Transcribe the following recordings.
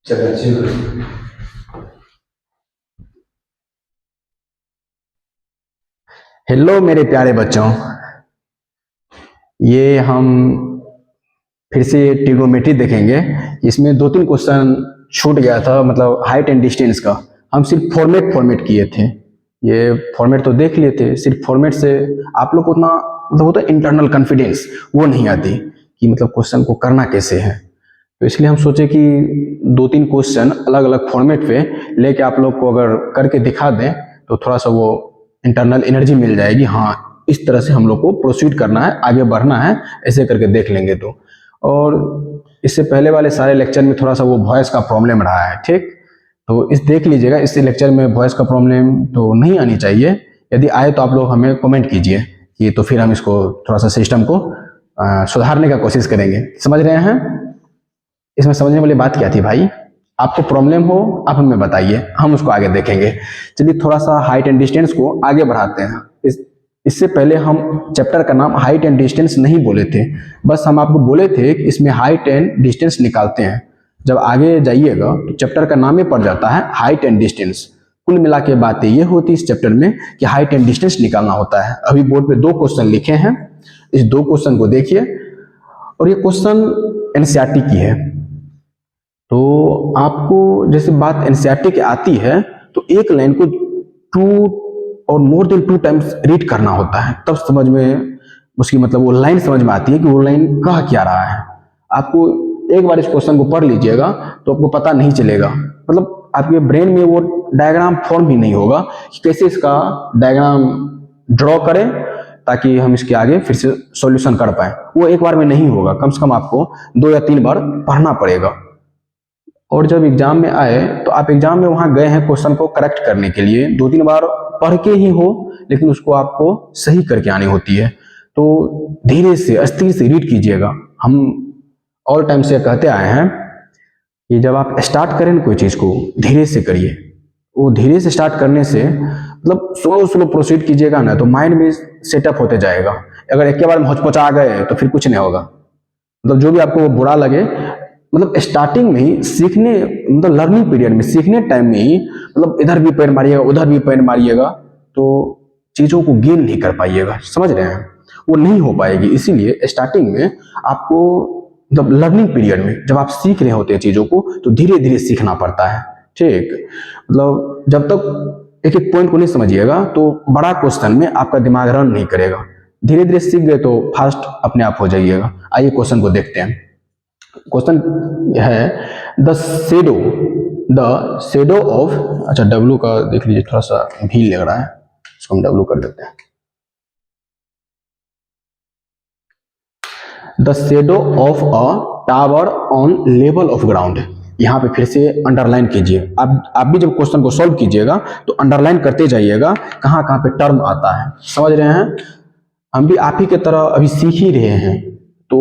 चलो शुरू। हेलो मेरे प्यारे बच्चों, ये हम फिर से ट्रिग्नोमेट्री देखेंगे। इसमें दो तीन क्वेश्चन छूट गया था, मतलब हाइट एंड डिस्टेंस का। हम सिर्फ फॉर्मेट किए थे। ये फॉर्मेट तो देख लिए थे, सिर्फ फॉर्मेट से आप लोग को उतना मतलब होता है इंटरनल कॉन्फिडेंस वो नहीं आती कि मतलब क्वेश्चन को करना कैसे है। तो इसलिए हम सोचे कि दो तीन क्वेश्चन अलग अलग फॉर्मेट पे लेके आप लोग को अगर करके दिखा दें तो थोड़ा सा वो इंटरनल एनर्जी मिल जाएगी। हाँ, इस तरह से हम लोग को प्रोसीड करना है, आगे बढ़ना है, ऐसे करके देख लेंगे। तो और इससे पहले वाले सारे लेक्चर में थोड़ा सा वो वॉइस का प्रॉब्लम रहा है, ठीक। तो इस देख लीजिएगा, इस लेक्चर में वॉइस का प्रॉब्लम तो नहीं आनी चाहिए। यदि आए तो आप लोग हमें कमेंट कीजिए कि तो फिर हम इसको थोड़ा सा सिस्टम को सुधारने का कोशिश करेंगे। समझ रहे हैं? इसमें समझने वाली बात क्या थी भाई? आपको प्रॉब्लम हो आप हमें बताइए, हम उसको आगे देखेंगे। चलिए थोड़ा सा हाइट एंड डिस्टेंस को आगे बढ़ाते हैं। इससे पहले हम चैप्टर का नाम हाइट एंड डिस्टेंस नहीं बोले थे, बस हम आपको बोले थे कि इसमें हाइट एंड डिस्टेंस निकालते हैं। जब आगे जाइएगा तो चैप्टर का नाम ही पड़ जाता है हाइट एंड डिस्टेंस। कुल मिला के बातें ये होती है इस चैप्टर में कि हाइट एंड डिस्टेंस निकालना होता है। अभी बोर्ड पे दो क्वेश्चन लिखे हैं, इस दो क्वेश्चन को देखिए। और ये क्वेश्चन एनसीईआरटी की है। तो आपको जैसे बात एनसीईआरटी की आती है तो एक लाइन को 2 और मोर देन 2 टाइम्स रीड करना होता है, तब समझ में उसकी मतलब वो लाइन समझ में आती है कि वो लाइन कह क्या रहा है। आपको एक बार इस क्वेश्चन को पढ़ लीजिएगा तो आपको पता नहीं चलेगा, मतलब आपके ब्रेन में वो डायग्राम फॉर्म भी नहीं होगा कि कैसे इसका डायग्राम ड्रॉ करें ताकि हम इसके आगे फिर से सॉल्यूशन कर पाए। वो एक बार में नहीं होगा, कम से कम आपको 2 या 3 बार पढ़ना पड़ेगा। और जब एग्जाम में आए तो आप एग्जाम में वहां गए हैं क्वेश्चन को करेक्ट करने के लिए, 2-3 बार पढ़ के ही हो, लेकिन उसको आपको सही करके आनी होती है। तो धीरे से अस्थिर से रीड कीजिएगा। हम ऑल टाइम से कहते आए हैं कि जब आप स्टार्ट करें कोई चीज को धीरे से करिए। वो धीरे से स्टार्ट करने से मतलब स्लो प्रोसीड कीजिएगा ना तो माइंड में सेटअप होते जाएगा। अगर एक के बार में हौच-पौच गए तो फिर कुछ नहीं होगा। मतलब जो भी आपको बुरा लगे, मतलब स्टार्टिंग में ही सीखने, मतलब लर्निंग पीरियड में सीखने टाइम में ही मतलब इधर भी पैर मारिएगा उधर भी पैर मारिएगा तो चीजों को गेन नहीं कर पाइएगा। समझ रहे हैं? वो नहीं हो पाएगी। इसीलिए स्टार्टिंग में आपको मतलब लर्निंग पीरियड में जब आप सीख रहे होते हैं चीजों को तो धीरे धीरे सीखना पड़ता है, ठीक। मतलब जब तक एक एक पॉइंट को नहीं समझिएगा तो बड़ा क्वेश्चन में आपका दिमाग रन नहीं करेगा। धीरे धीरे सीख गए तो फास्ट अपने आप हो जाइएगा। आइए क्वेश्चन को देखते हैं। क्वेश्चन है द शेडो ऑफ, अच्छा डब्लू का देख लीजिए, थोड़ा सा भीड़ लग रहा है, इसको हम डब्लू कर देते हैं। The shadow of a tower on level of ground. यहाँ पे फिर से अंडरलाइन कीजिए। आप भी जब क्वेश्चन को सॉल्व कीजिएगा तो अंडरलाइन करते जाइएगा कहाँ कहाँ पे टर्म आता है। समझ रहे हैं? हम भी आप ही के तरह अभी सीख ही रहे हैं, तो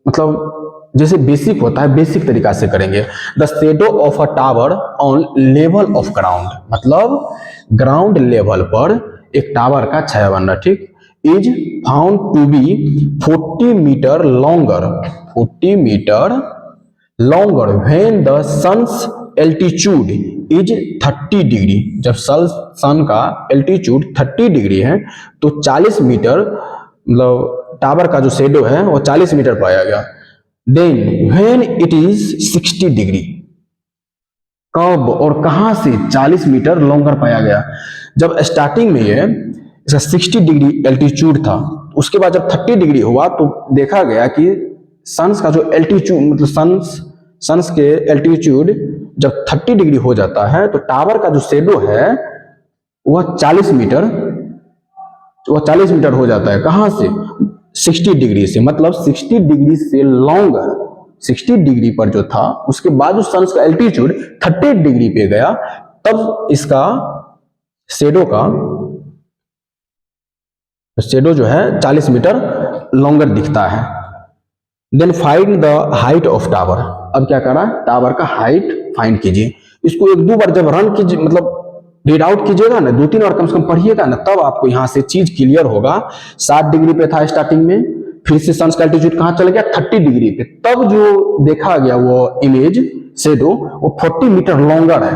मतलब जैसे बेसिक होता है बेसिक तरीका से करेंगे। The shadow of a tower on level of ground, मतलब ग्राउंड लेवल पर एक टावर का छाया बन रहा, ठीक। Is found to be 40 metre longer, 40 metre longer when the sun's altitude is 30 degree. जब सन का एल्टीट्यूड 30 डिग्री है तो 40 मीटर, मतलब टावर का जो शेडो है वो 40 मीटर पाया गया। Then when it is 60 degree, कब और कहां से 40 मीटर लॉन्गर पाया गया? जब स्टार्टिंग में ये इसका 60 डिग्री एल्टीट्यूड था, उसके बाद जब 30 डिग्री हुआ तो देखा गया कि सन्स का जो एल्टीट्यूड, मतलब सन्स के एल्टीट्यूड जब 30 डिग्री हो जाता है तो टावर का जो शेडो है वह 40 मीटर हो जाता है। कहां से? 60 डिग्री से, मतलब 60 डिग्री से लॉन्गर, 60 डिग्री पर जो था उसके बाद उस सन्स का एल्टीट्यूड 30 डिग्री पे गया, तब इसका शेडो जो है 40 मीटर लॉन्गर दिखता है। Then find the height of tower. अब क्या करा? टावर का हाइट फाइंड कीजिए। इसको 1-2 बार जब रन कीजिए, मतलब रीड आउट कीजिएगा ना, 2-3 बार कम से कम पढ़िएगा ना, तब आपको यहां से चीज क्लियर होगा। 60 डिग्री पे था स्टार्टिंग में, फिर से सन का एल्टीट्यूड कहां चला गया, 30 डिग्री पे। तब जो देखा गया वो इमेज शेडो वो 40 मीटर लॉन्गर है।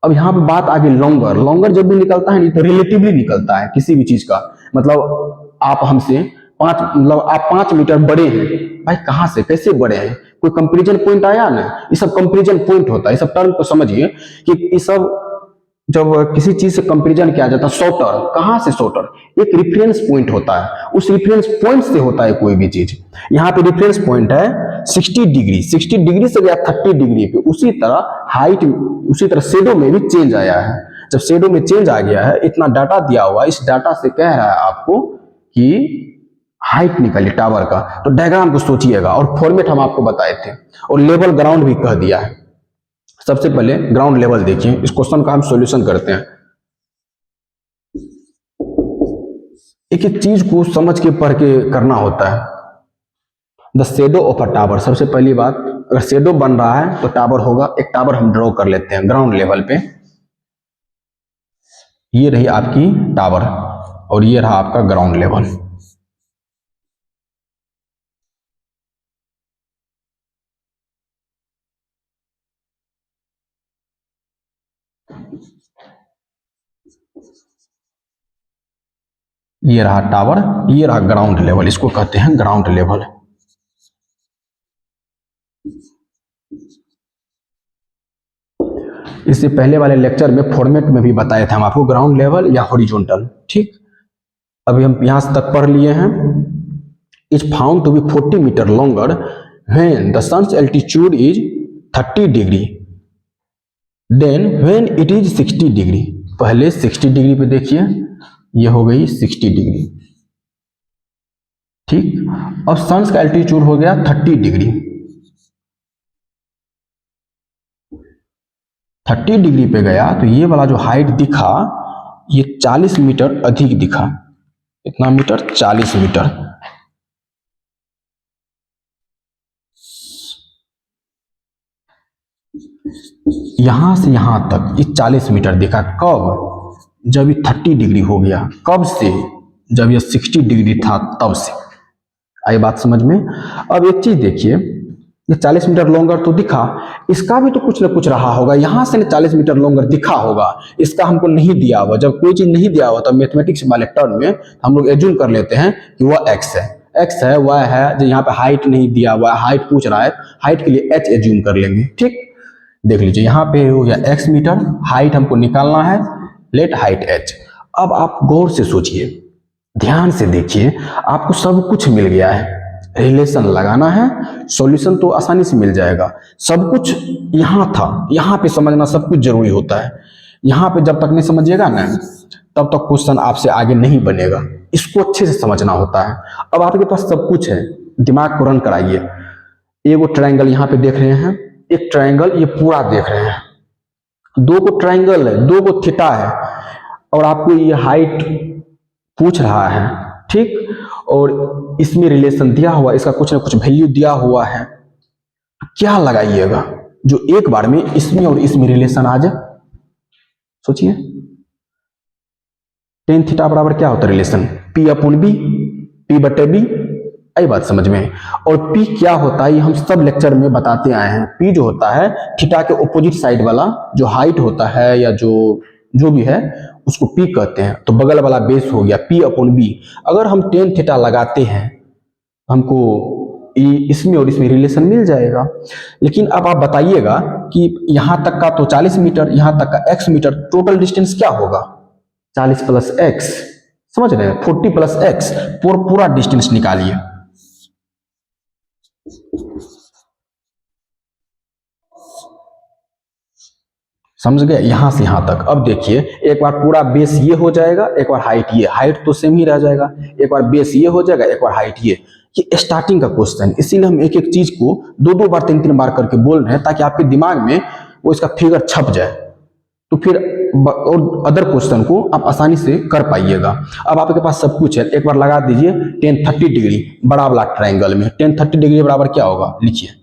अब यहाँ पे बात आ गई लॉन्गर। लॉन्गर जब भी निकलता है नहीं तो रिलेटिवली निकलता है किसी भी चीज का। मतलब आप हमसे 5 मतलब आप 5 मीटर बड़े हैं। भाई कहां से कैसे बड़े हैं, कोई कंपेरिजन पॉइंट आया ना, ये सब कंपेरिजन पॉइंट होता है। ये सब टर्म को समझिए कि ये सब जब किसी चीज से कंपेरिजन किया जाता है, सॉर्टर कहां से, सॉर्टर एक रेफरेंस पॉइंट होता है, उस रेफरेंस पॉइंट से होता है कोई भी चीज। यहाँ पे रेफरेंस पॉइंट है 60 डिग्री, 60 डिग्री से गया 30 डिग्री पे। उसी तरह हाइट, उसी तरह शेडो में भी चेंज आया है। जब शेडो में चेंज आ गया है, इतना डाटा दिया हुआ, इस डाटा से कह रहा है आपको कि हाइट निकली टावर का। तो डायग्राम को सोचिएगा, और फॉर्मेट हम आपको बताए थे, और लेवल ग्राउंड भी कह दिया है। सबसे पहले ग्राउंड लेवल देखिए, इस क्वेश्चन का हम सॉल्यूशन करते हैं। एक एक चीज को समझ के पढ़ के करना होता है। The shadow of a tower, सबसे पहली बात, अगर शेडो बन रहा है तो टावर होगा। एक टावर हम ड्रॉ कर लेते हैं ग्राउंड लेवल पे। ये रही आपकी टावर और ये रहा आपका ग्राउंड लेवल। ये रहा टावर, ये रहा ग्राउंड लेवल, इसको कहते हैं ग्राउंड लेवल। इससे पहले वाले लेक्चर में फॉर्मेट में भी बताए थे हम आपको, ग्राउंड लेवल या हॉरिजॉन्टल। ठीक, अभी हम यहां तक पढ़ लिए हैं। Is found to be 40 metre longer when the sun's altitude is 30 degree, then when it is 60 degree. पहले 60 डिग्री पे देखिए, ये हो गई 60 डिग्री। ठीक, और सन्स का एल्टीट्यूड हो गया 30 डिग्री। 30 डिग्री पे गया तो ये वाला जो हाइट दिखा, ये 40 मीटर अधिक दिखा। कितना मीटर, 40 मीटर। यहां से यहां तक ये 40 मीटर दिखा। कब, जब ये 30 डिग्री हो गया। कब से, जब ये 60 डिग्री था तब से। आई बात समझ में। अब एक चीज देखिए, ये 40 मीटर लॉन्गर तो दिखा, इसका भी तो कुछ ना कुछ रहा होगा। यहां से 40 मीटर लॉन्गर दिखा होगा, इसका हमको नहीं दिया हुआ। जब कोई चीज नहीं दिया हुआ तब मैथमेटिक्स वाले टर्म में हम लोग एज्यूम कर लेते हैं कि वह एक्स है, एक्स है, वह है। जो यहाँ पे हाइट नहीं दिया हुआ है, हाइट पूछ रहा है, हाइट के लिए एच एज्यूम कर लेंगे। ठीक, देख लीजिए यहाँ पे हो गया एक्स मीटर, हाइट हमको निकालना है, लेट हाइट एच। अब आप गौर से सोचिए, ध्यान से देखिए, आपको सब कुछ मिल गया है। रिलेशन लगाना है, सॉल्यूशन तो आसानी से मिल जाएगा। सब कुछ यहां था, यहां पे समझना सब कुछ जरूरी होता है। यहां पे जब तक नहीं समझिएगा ना, तब तक क्वेश्चन आपसे आगे नहीं बनेगा। इसको अच्छे से समझना होता है। अब आपके पास सब कुछ है, दिमाग को रन कराइए। एगो ट्रायंगल यहाँ पे देख रहे हैं, एक ट्रायंगल ये पूरा देख रहे हैं, दो को ट्रायंगल है, दो को थीटा है, और आपको ये हाइट पूछ रहा है। ठीक, और इसमें रिलेशन दिया हुआ, इसका कुछ ना कुछ वैल्यू दिया हुआ है। क्या लगाइएगा जो एक बार में इसमें और इसमें रिलेशन आ जाए। सोचिए, टेन थीटा बराबर क्या होता है relation, P upon B, P बटे बी। आई बात समझ में। और पी क्या होता है ये हम सब लेक्चर में बताते आए हैं। पी जो होता है थीटा के ऑपोजिट साइड वाला जो हाइट होता है या जो जो भी है उसको पी कहते हैं। तो बगल वाला बेस हो गया पी अपॉन बी। अगर हम टेन थीटा लगाते हैं हमको इसमें और इसमें रिलेशन मिल जाएगा। लेकिन अब आप बताइएगा कि यहां तक का तो 40 मीटर, यहां तक का x मीटर, टोटल डिस्टेंस क्या होगा, 40 प्लस एक्स। समझ रहे हैं, 40 प्लस एक्स, पूरा डिस्टेंस निकालिए। समझ गए, यहां से यहां तक। अब देखिए, एक बार पूरा बेस ये हो जाएगा, एक बार हाइट ये, हाइट तो सेम ही रह जाएगा। एक बार बेस ये हो जाएगा, एक बार हाइट ये स्टार्टिंग का क्वेश्चन। इसीलिए हम एक एक चीज को दो दो बार तीन तीन बार करके बोल रहे हैं, ताकि आपके दिमाग में वो इसका फिगर छप जाए। तो फिर और अदर क्वेश्चन को आप आसानी से कर पाइएगा। अब आपके पास सब कुछ है, एक बार लगा दीजिए टेन 30 डिग्री बड़ा वाला ट्राइंगल में। टेन 30 डिग्री बराबर क्या होगा, लिखिए।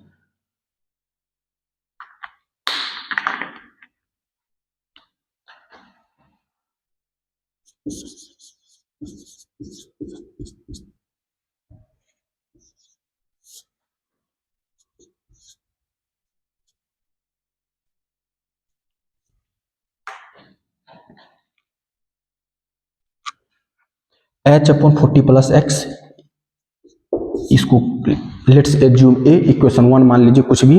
एच अपॉन 40 प्लस एक्स, इसको लेट्स एज्यूम ए, इक्वेशन 1 मान लीजिए, कुछ भी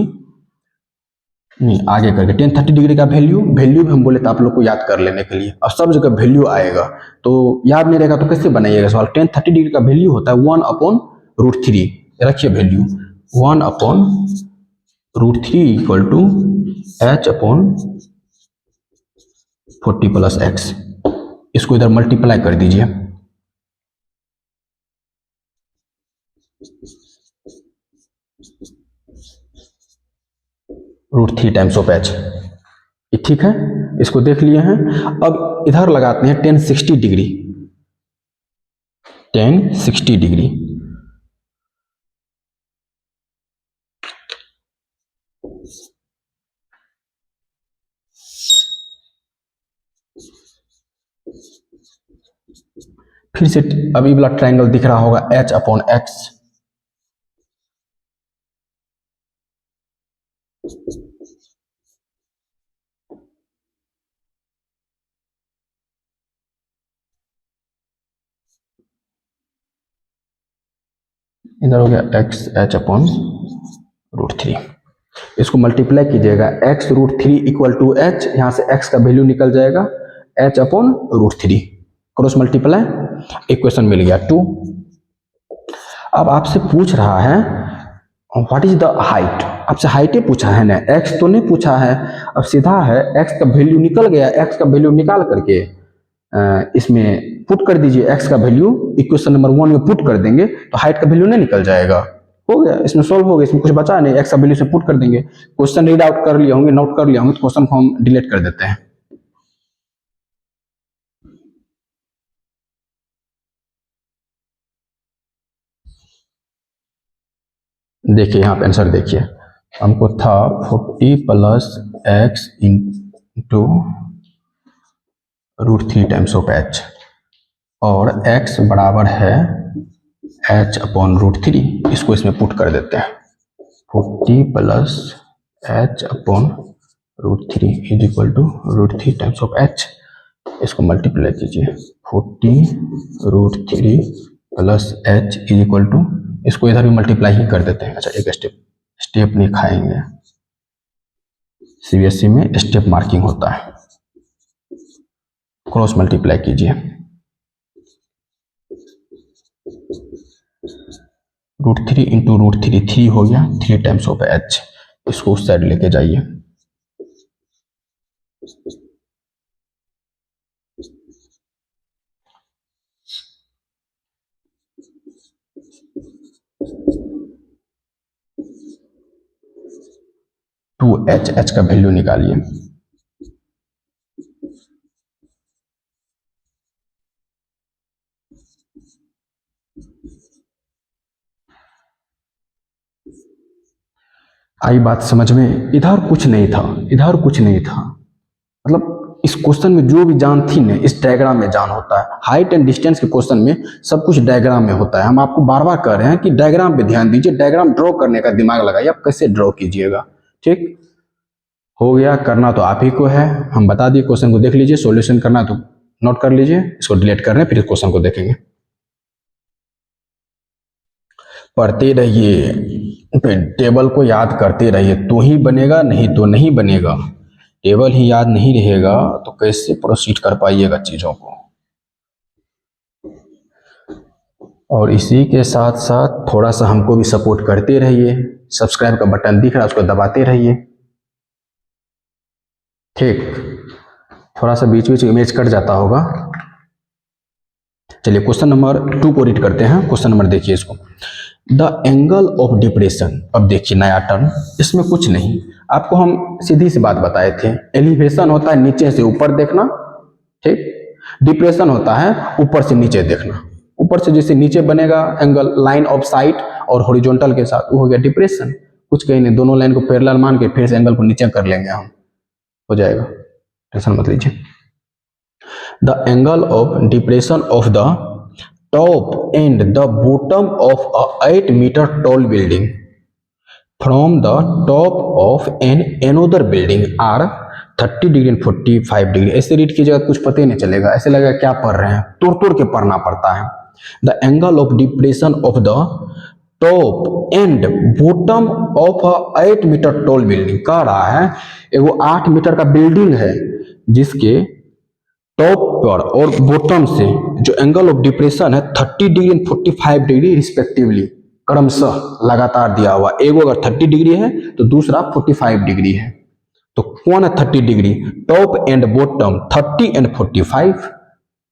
नहीं, आगे करके टेन 30 डिग्री का वैल्यू भी हम बोले तो आप लोग को याद कर लेने के लिए, और सब जगह वैल्यू आएगा तो याद नहीं रहेगा तो कैसे बनाइएगा सवाल। टेन 30 डिग्री का वैल्यू होता है 1/√3, रखिए value 1/√3 equal to H upon 40 plus X, इसको इधर मल्टीप्लाई कर दीजिए, √3 टाइम्स ऑफ एच, ठीक है, इसको देख लिए हैं। अब इधर लगाते हैं 1060 डिग्री, 1060 डिग्री, फिर से अभी वाला ट्रायंगल दिख रहा होगा एच अपॉन एक्स, इधर हो गया एक्स एच अपॉन √3, इसको मल्टीप्लाई कीजिएगा, एक्स √3 इक्वल टू एच, यहाँ से एक्स का वैल्यू निकल जाएगा H upon √3, cross multiply, equation मिल गया 2। अब आपसे पूछ रहा है व्हाट इज द हाइट, आपसे हाइट ही पूछा है ना, एक्स तो नहीं पूछा है। अब सीधा है, एक्स का वैल्यू निकल गया, एक्स का वैल्यू निकाल करके इसमें पुट कर दीजिए, एक्स का वैल्यू इक्वेशन नंबर 1 में पुट कर देंगे तो हाइट का वैल्यू नहीं निकल जाएगा, हो गया, इसमें सॉल्व हो गया, इसमें कुछ बचा नहीं, एक्स का वैल्यू से पुट कर देंगे। क्वेश्चन रीड आउट कर लिया होंगे, नोट कर लिया होंगे, तो क्वेश्चन को हम डिलीट कर देते हैं। देखिए यहाँ पे आंसर देखिए, हमको था 40 plus x into √3 times of H, और x बराबर है h अपॉन √3, इसको इसमें पुट कर देते हैं, 40 plus h upon √3 is equal to √3 times of h, इसको मल्टीप्लाई कीजिए, 40 √3 plus h is equal to, इसको इधर भी मल्टीप्लाई ही कर देते हैं। अच्छा, एक स्टेप नहीं खाएंगे, सीबीएसई में स्टेप मार्किंग होता है, क्रॉस मल्टीप्लाई कीजिए, √3 इंटू √3, 3 हो गया, 3 टाइम्स ऑफ h, इसको उस साइड लेके जाइए, टू एच का वैल्यू निकालिए, आई बात समझ में। इधर कुछ नहीं था, इधर कुछ नहीं था, मतलब इस क्वेश्चन में जो भी जान थी ना, इस डायग्राम में जान होता है। हाइट एंड डिस्टेंस के क्वेश्चन में सब कुछ डायग्राम में होता है। हम आपको बार बार कह रहे हैं कि डायग्राम पे ध्यान दीजिए, डायग्राम ड्रॉ करने का दिमाग लगाइए, आप कैसे ड्रॉ कीजिएगा। ठीक हो गया, करना तो आप ही को है, हम बता दिए, क्वेश्चन को देख लीजिए, सॉल्यूशन करना तो नोट कर लीजिए, इसको डिलीट कर रहे हैं, फिर क्वेश्चन को देखेंगे। पढ़ते रहिए, टेबल को याद करते रहिए, तो ही बनेगा, नहीं तो नहीं बनेगा। टेबल ही याद नहीं रहेगा तो कैसे प्रोसीड कर पाइएगा चीजों को। और इसी के साथ साथ थोड़ा सा हमको भी सपोर्ट करते रहिए, सब्सक्राइब का बटन दिख रहा है उसको दबाते रहिए। ठीक, थोड़ा सा बीच बीच इमेज कट जाता होगा। चलिए क्वेश्चन नंबर 2 को रीड करते हैं। क्वेश्चन नंबर देखिए इसको, द एंगल ऑफ डिप्रेशन। अब देखिए नया टर्म, इसमें कुछ नहीं, आपको हम सीधी सी बात बताए थे। एलिवेशन होता है नीचे से ऊपर देखना, ठीक, डिप्रेशन होता है ऊपर से नीचे देखना। ऊपर से जैसे नीचे बनेगा एंगल लाइन ऑफ साइट और हॉरिजॉन्टल के साथ, वो हो गया डिप्रेशन। कुछ कहीं नहीं, दोनों लाइन को पैरेलल मान के फिर से एंगल को नीचे कर लेंगे हम, हो जाएगा, टेंशन मत लीजिए। The angle of depression of the top and the bottom of a 8 meter tall building from the top of another building are 30 degree and 45 degree. ऐसे रीड कीजिएगा कुछ पता ही नहीं चलेगा, ऐसे लगेगा क्या पढ़ रहे हैं, तोड़ तोड़ के पढ़ना पड़ता है। The angle of depression of the top and bottom of a 8 metre tall building. कह रहा है एगो 8 मीटर का बिल्डिंग है जिसके टॉप पर और बॉटम से जो एंगल ऑफ डिप्रेशन है 30 डिग्री एंड 45 डिग्री रिस्पेक्टिवली, क्रमशः लगातार दिया हुआ। एगो अगर 30 डिग्री है तो दूसरा 45 डिग्री है। तो कौन है 30 degree? Top and bottom 30 and 45।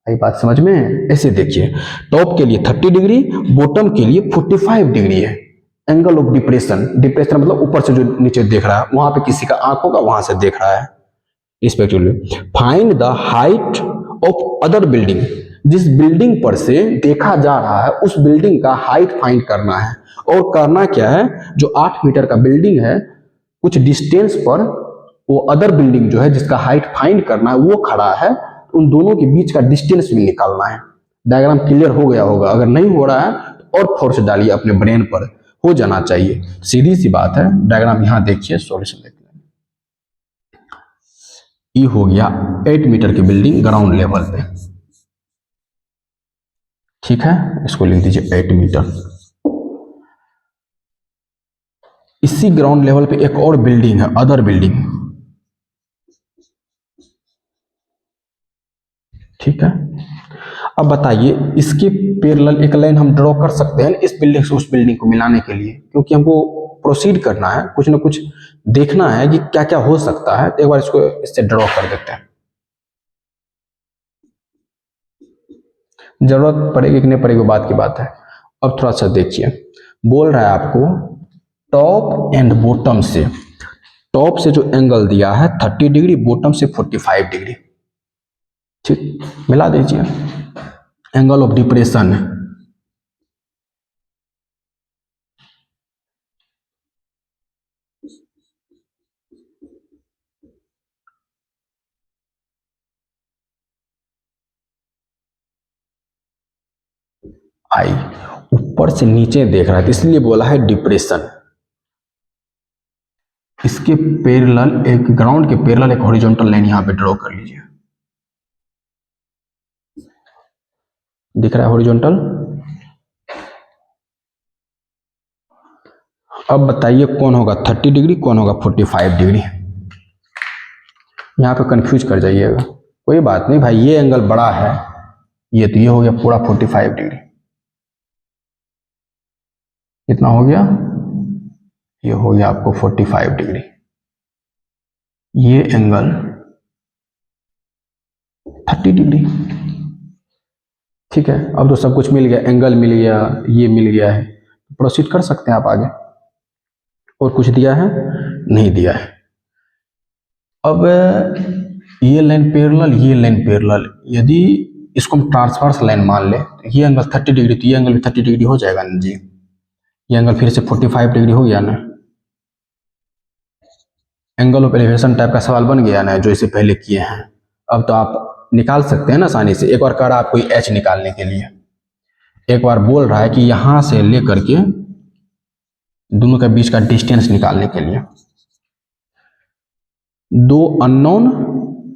आई बात समझ में? ऐसे देखिए, टॉप के लिए 30 डिग्री, बॉटम के लिए 45 डिग्री है एंगल ऑफ डिप्रेशन। डिप्रेशन मतलब ऊपर से जो नीचे देख रहा है, वहां पे किसी का आंख होगा, वहां से देख रहा है respectively. Find the height of other building. जिस बिल्डिंग पर से देखा जा रहा है उस बिल्डिंग का हाइट फाइंड करना है। और करना क्या है, जो 8 मीटर का बिल्डिंग है कुछ डिस्टेंस पर वो अदर बिल्डिंग जो है जिसका हाइट फाइंड करना है वो खड़ा है, उन दोनों के बीच का डिस्टेंस भी निकालना है। डायग्राम क्लियर हो गया होगा। अगर नहीं हो रहा है तो और फोर्स डालिए अपने ब्रेन पर, हो जाना चाहिए। सीधी सी बात है। डायग्राम यहां देखिए, सॉल्यूशन देखिए। ई हो गया 8 मीटर की बिल्डिंग ग्राउंड लेवल पे, ठीक है, इसको लिख दीजिए 8 मीटर। इसी ग्राउंड लेवल पे एक और बिल्डिंग है, अदर बिल्डिंग, ठीक है। अब बताइए, इसके पैरेलल एक लाइन हम ड्रॉ कर सकते हैं इस बिल्डिंग से उस बिल्डिंग को मिलाने के लिए, क्योंकि हमको प्रोसीड करना है, कुछ ना कुछ देखना है कि क्या क्या हो सकता है। तो एक बार इसको इससे ड्रॉ कर देते हैं। जरूरत पड़ेगी कि नहीं पड़ेगी बात की बात है। अब थोड़ा सा देखिए, बोल रहा है आपको टॉप एंड बॉटम से, टॉप से जो एंगल दिया है 30 डिग्री, बॉटम से 45 डिग्री, ठीक, मिला दीजिए। एंगल ऑफ डिप्रेशन आई, ऊपर से नीचे देख रहा है इसलिए बोला है डिप्रेशन। इसके पैरेलल, एक ग्राउंड के पैरेलल एक हॉरिजॉन्टल लाइन यहां पे ड्रॉ कर लीजिए। दिख रहा है हॉरिजॉन्टल? अब बताइए कौन होगा 30 डिग्री, कौन होगा 45 डिग्री। यहां पे कंफ्यूज कर जाइएगा। कोई बात नहीं भाई, ये एंगल बड़ा है, ये तो ये हो गया पूरा 45 डिग्री। कितना हो गया? ये हो गया आपको 45 डिग्री। ये एंगल 30 डिग्री, ठीक है। अब तो सब कुछ मिल गया, एंगल मिल गया, ये मिल गया है, प्रोसीड कर सकते हैं आप आगे। और कुछ दिया है? नहीं दिया है। अब ये लाइन पैरेलल, ये लाइन पैरेलल, यदि इसको हम ट्रांसवर्स लाइन मान ले तो ये एंगल 30 डिग्री, तो ये एंगल भी 30 डिग्री हो जाएगा ना जी। ये एंगल फिर से 45 डिग्री हो गया ना। एंगल ऑफ एलिवेशन टाइप का सवाल बन गया ना, जो इसे पहले किए हैं। अब तो आप निकाल सकते हैं ना आसानी से। एक बार कर रहा आपको एच निकालने के लिए, एक बार बोल रहा है कि यहां से लेकर के दोनों के बीच का डिस्टेंस निकालने के लिए। दो अननोन,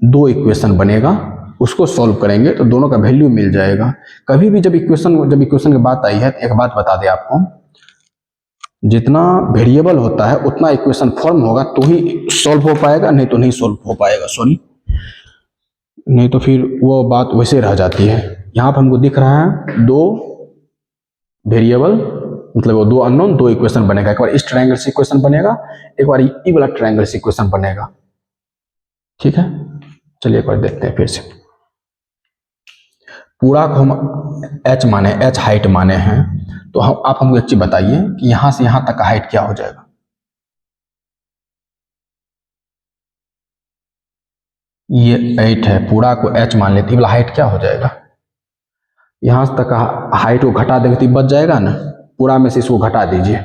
दो इक्वेशन बनेगा, उसको सॉल्व करेंगे तो दोनों का वैल्यू मिल जाएगा। कभी भी जब इक्वेशन की बात आई है तो एक बात बता दें आपको, जितना वेरिएबल होता है उतना इक्वेशन फॉर्म होगा तो ही सॉल्व हो पाएगा, नहीं तो नहीं सॉल्व हो पाएगा, सॉरी, नहीं तो फिर वो बात वैसे रह जाती है। यहाँ पर हमको दिख रहा है दो वेरिएबल, मतलब वो दो अननोन, दो इक्वेशन बनेगा। एक बार इस ट्रायंगल से इक्वेशन बनेगा, एक बार ई वाला ट्रायंगल से इक्वेशन बनेगा, ठीक है। चलिए एक बार देखते हैं फिर से। पूरा को हम एच माने, एच हाइट माने हैं, तो आप हमको एक चीज बताइए कि यहां से यहां तक का हाइट क्या हो जाएगा। ये 8 है, पूरा को एच मान लेते, वाला हाइट क्या हो जाएगा। यहां तक का हाइट को घटा देंगे तो बच जाएगा ना, पूरा में से इसको घटा दीजिए,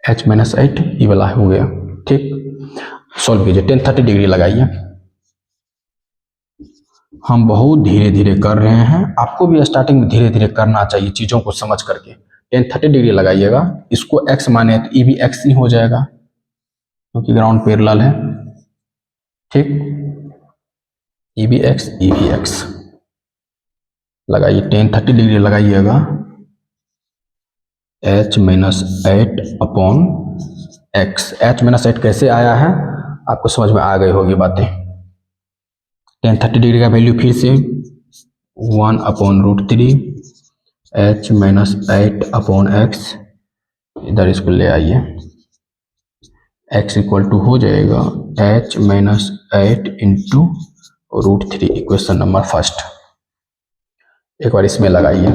h माइनस 8, ये वाला हो गया, ठीक। सॉल्व कीजिए, 10-30 डिग्री लगाइए। हम बहुत धीरे धीरे कर रहे हैं, आपको भी स्टार्टिंग में धीरे धीरे करना चाहिए चीज़ों को समझ करके। 10-30 डिग्री लगाइएगा, इसको x माने तो ये भी x ही हो जाएगा, क्योंकि ग्राउंड पैरेलल है, ठीक। ई भी एक्स लगाइए, tan 30 डिग्री लगाइएगा, h minus 8 upon x. h minus 8 कैसे आया है आपको समझ में आ गई होगी बातें। tan 30 डिग्री का वैल्यू फिर से 1 upon √3 h minus 8 upon x, इधर इसको ले आइए, x इक्वल टू हो जाएगा h minus 8 into √3, equation number first. एक बार इसमें लगाइए,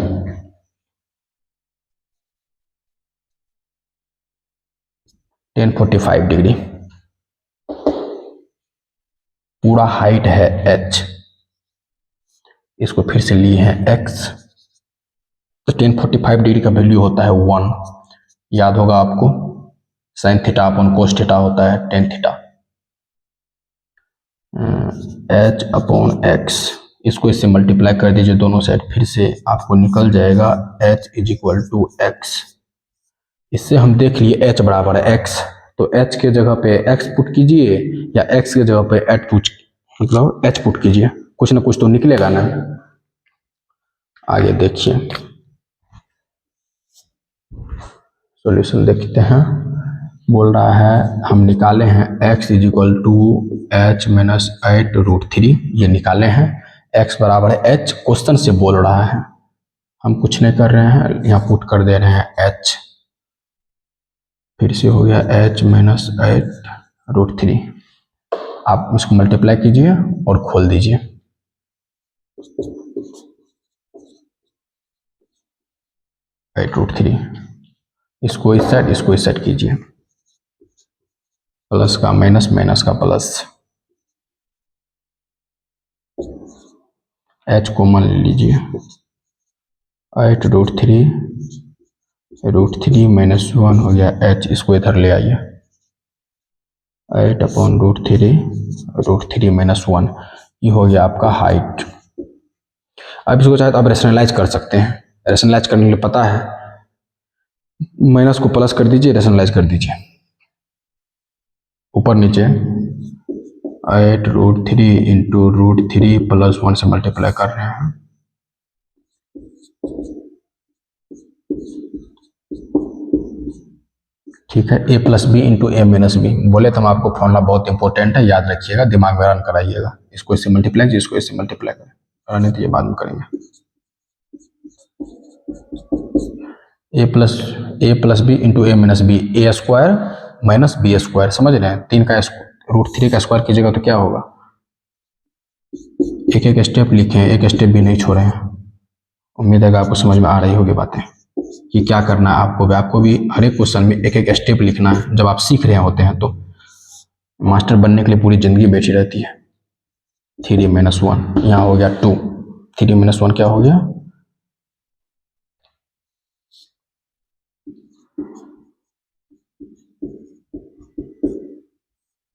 tan 45 डिग्री, पूरा हाइट है h, इसको फिर से लिए हैं x, तो tan 45 डिग्री का वैल्यू होता है 1, याद होगा आपको, sine theta upon cos theta होता है tan theta. h upon x, इसको इससे मल्टीप्लाई कर दीजिए दोनों साइड, फिर से आपको निकल जाएगा h is equal to X. इससे हम देख लिए h बराबर है x, तो h के जगह पे x पुट कीजिए या x के जगह पे h पुट कीजिए, कुछ ना कुछ तो निकलेगा ना। आगे देखिए, सॉल्यूशन देखते हैं। बोल रहा है हम निकाले हैं x is equal to h minus 8 √3, ये निकाले हैं, x बराबर है h, क्वेश्चन से बोल रहा है, हम कुछ नहीं कर रहे हैं, यहाँ पुट कर दे रहे हैं h, फिर से हो गया h माइनस 8 √3। आप इसको मल्टीप्लाई कीजिए और खोल दीजिए, √3, इसको इस साइड कीजिए, प्लस का माइनस, माइनस का प्लस, h कॉमन ले लीजिए, 8 √3 माइनस 1 हो गया h, इसको इधर ले आइए, 8 अपॉन √3 माइनस 1, ये हो गया आपका हाइट। अब इसको चाहे तो आप रेशनलाइज कर सकते हैं, रेशनलाइज करने के लिए पता है, माइनस को प्लस कर दीजिए, रेशनलाइज कर दीजिए, ऊपर नीचे 8 √3 इंटू √3 प्लस 1 से मल्टीप्लाई कर रहे हैं, ठीक है। a plus B into A minus B, बोले तो हम आपको फॉर्मूला बहुत इंपॉर्टेंट है, याद रखिएगा, दिमाग में रन कराइएगा, इसको इससे मल्टीप्लाई, इसको इससे मल्टीप्लाई करें, नहीं तो ये बाद में करेंगे। a plus B into A minus B, A square minus B square, समझ रहे हैं, 3 का √3 का स्क्वायर कीजिएगा तो क्या होगा, एक एक स्टेप लिखे हैं, एक स्टेप भी नहीं छोड़े हैं। उम्मीद है कि आपको समझ में आ रही होगी बातें कि क्या करना है आपको भी हर एक क्वेश्चन में एक एक स्टेप लिखना है, जब आप सीख रहे होते हैं तो। मास्टर बनने के लिए पूरी जिंदगी बैठी रहती है। 3 माइनस 1, यहाँ हो गया 2, 3 माइनस 1 क्या हो गया,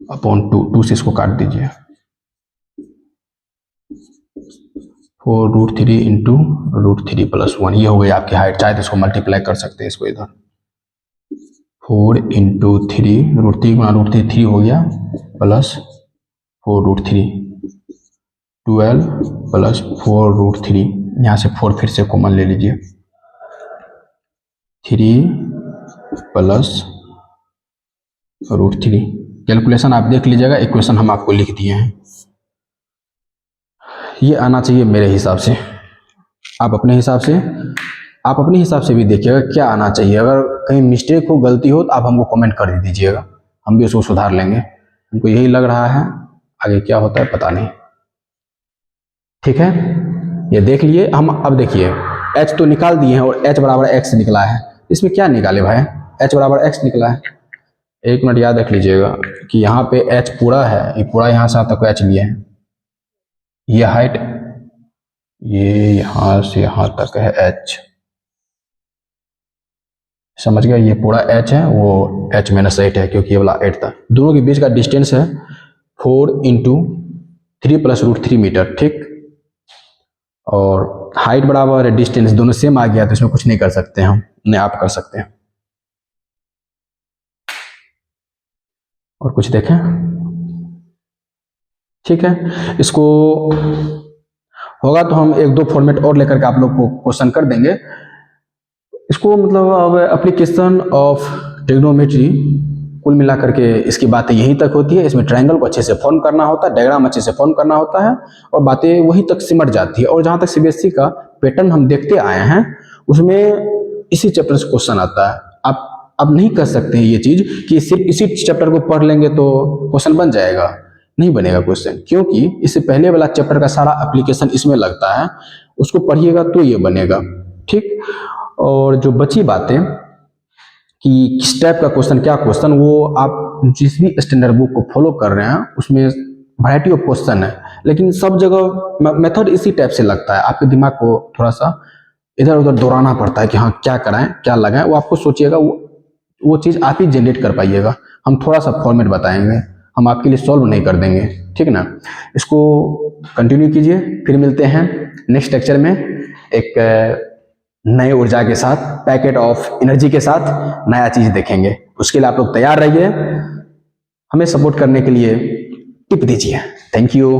अपॉन 2 से इसको काट दीजिए, 4 √3 इंटू √3 प्लस 1, ये हो गई आपकी हाइट। चाहे तो इसको मल्टीप्लाई कर सकते हैं, इसको इधर 4 इंटू 3, √3 गुना √3 3 हो गया, प्लस 4 √3, 12 प्लस 4 √3, यहाँ से 4 फिर से कॉमन ले लीजिए, 3 प्लस √3। कैलकुलेशन आप देख लीजिएगा, इक्वेशन हम आपको लिख दिए हैं, ये आना चाहिए मेरे हिसाब से। आप अपने हिसाब से भी देखिएगा क्या आना चाहिए, अगर कहीं मिस्टेक हो, गलती हो तो आप हमको कमेंट कर दीजिएगा, हम भी उसको सुधार लेंगे। हमको यही लग रहा है, आगे क्या होता है पता नहीं, ठीक है। ये देख लिए हम, अब देखिए h तो निकाल दिए हैं और h बराबर x निकला है, इसमें क्या निकाले भाई, h बराबर x निकला है। एक मिनट याद रख लीजिएगा कि यहाँ पे h पूरा है, ये पूरा यहाँ से तक h लिए हैं, ये हाइट, ये यहाँ से यहाँ तक है h, समझ गया, ये पूरा h है, वो h माइनस 8 है क्योंकि ये वाला 8 था। दोनों के बीच का डिस्टेंस है 4 इंटू 3 प्लस √3 मीटर, ठीक। और हाइट बराबर डिस्टेंस दोनों सेम आ गया, तो इसमें कुछ नहीं कर सकते हम, नहीं आप कर सकते हैं। और कुछ देखें, ठीक है। इसको होगा तो हम एक दो फॉर्मेट और लेकर के आप लोग को क्वेश्चन कर देंगे। इसको मतलब अब एप्लीकेशन ऑफ ट्रिग्नोमेट्री कुल मिलाकर के इसकी बातें यहीं तक होती है। इसमें ट्रायंगल को अच्छे से फॉर्म करना होता है, डायग्राम अच्छे से फॉर्म करना होता है और बातें वहीं तक सिमट जाती है। और जहाँ तक सीबीएसई का पैटर्न हम देखते आए हैं उसमें इसी चैप्टर से क्वेश्चन आता है। आप अब नहीं कर सकते हैं ये चीज कि सिर्फ इसी चैप्टर को पढ़ लेंगे तो क्वेश्चन बन जाएगा, नहीं बनेगा क्वेश्चन, क्योंकि इससे पहले वाला चैप्टर का सारा एप्लीकेशन इसमें लगता है, उसको पढ़िएगा तो ये बनेगा, ठीक। और जो बची बातें कि किस टाइप का क्वेश्चन, क्या क्वेश्चन, वो आप जिस भी स्टैंडर्ड बुक को फॉलो कर रहे हैं उसमें वैरायटी ऑफ क्वेश्चन है, लेकिन सब जगह मेथड इसी टाइप से लगता है। आपके दिमाग को थोड़ा सा इधर उधर दौड़ाना पड़ता है कि हाँ क्या कराएं क्या लगाएं, वो आपको सोचिएगा, वो चीज़ आप ही जनरेट कर पाइएगा। हम थोड़ा सा फॉर्मेट बताएंगे, हम आपके लिए सॉल्व नहीं कर देंगे, ठीक ना। इसको कंटिन्यू कीजिए, फिर मिलते हैं नेक्स्ट लेक्चर में एक नए ऊर्जा के साथ, पैकेट ऑफ एनर्जी के साथ नया चीज देखेंगे। उसके लिए आप लोग तैयार रहिए, हमें सपोर्ट करने के लिए टिप दीजिए। Thank you.